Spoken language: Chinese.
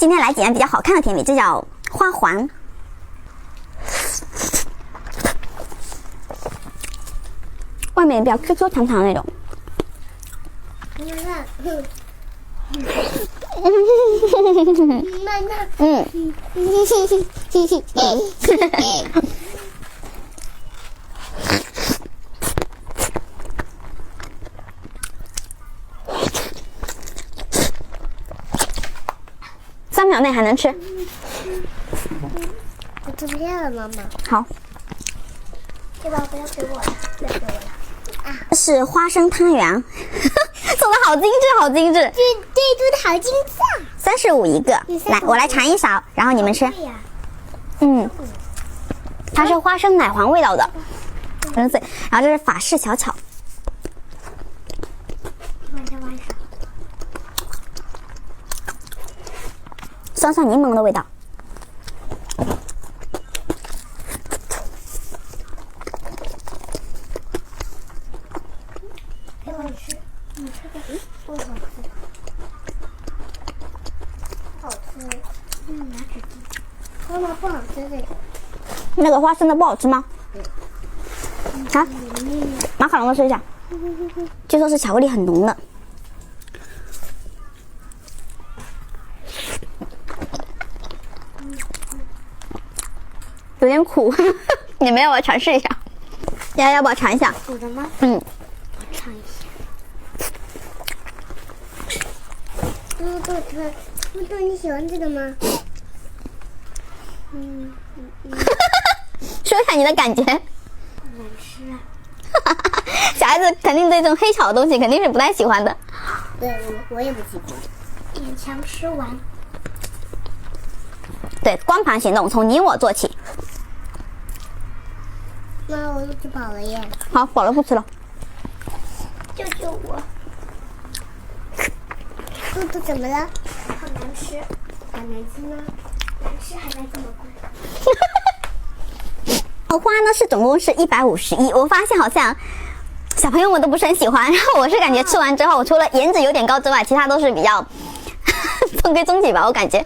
今天来几样比较好看的甜品，这叫花环，外面比较 QQ 弹弹的那种。3秒内还能吃。我吃不下了，妈妈。好，这把不要给我了，不要给我了。这是花生汤圆，做的好精致，好精致。这做的好精致啊！35一个，来，我来尝一勺，然后你们吃。它是花生奶黄味道的，很脆。然后这是法式小巧，酸酸柠檬的味道。给我吃，你吃的不好吃，好吃。拿纸巾。妈妈不好吃这个。那个花生的不好吃吗？啊，马卡龙的试一下，据说是巧克力很浓的。有点苦，你们要不要尝试一下？要不要尝一下？苦的吗？我尝一下。豆豆，你喜欢这个吗？说一下你的感觉。难吃啊！小孩子肯定对这种黑巧的东西肯定是不太喜欢的。对，我也不喜欢。勉强吃完。对，光盘行动，从你我做起。妈，我又吃饱了耶！好，饱了不吃了。救救我！豆豆怎么了？好难吃，好难吃吗？难吃还卖这么贵。花呢是总共是151，我发现好像小朋友们都不是很喜欢，然后我是感觉吃完之后，除了颜值有点高之外，其他都是比较中规中矩吧，我感觉。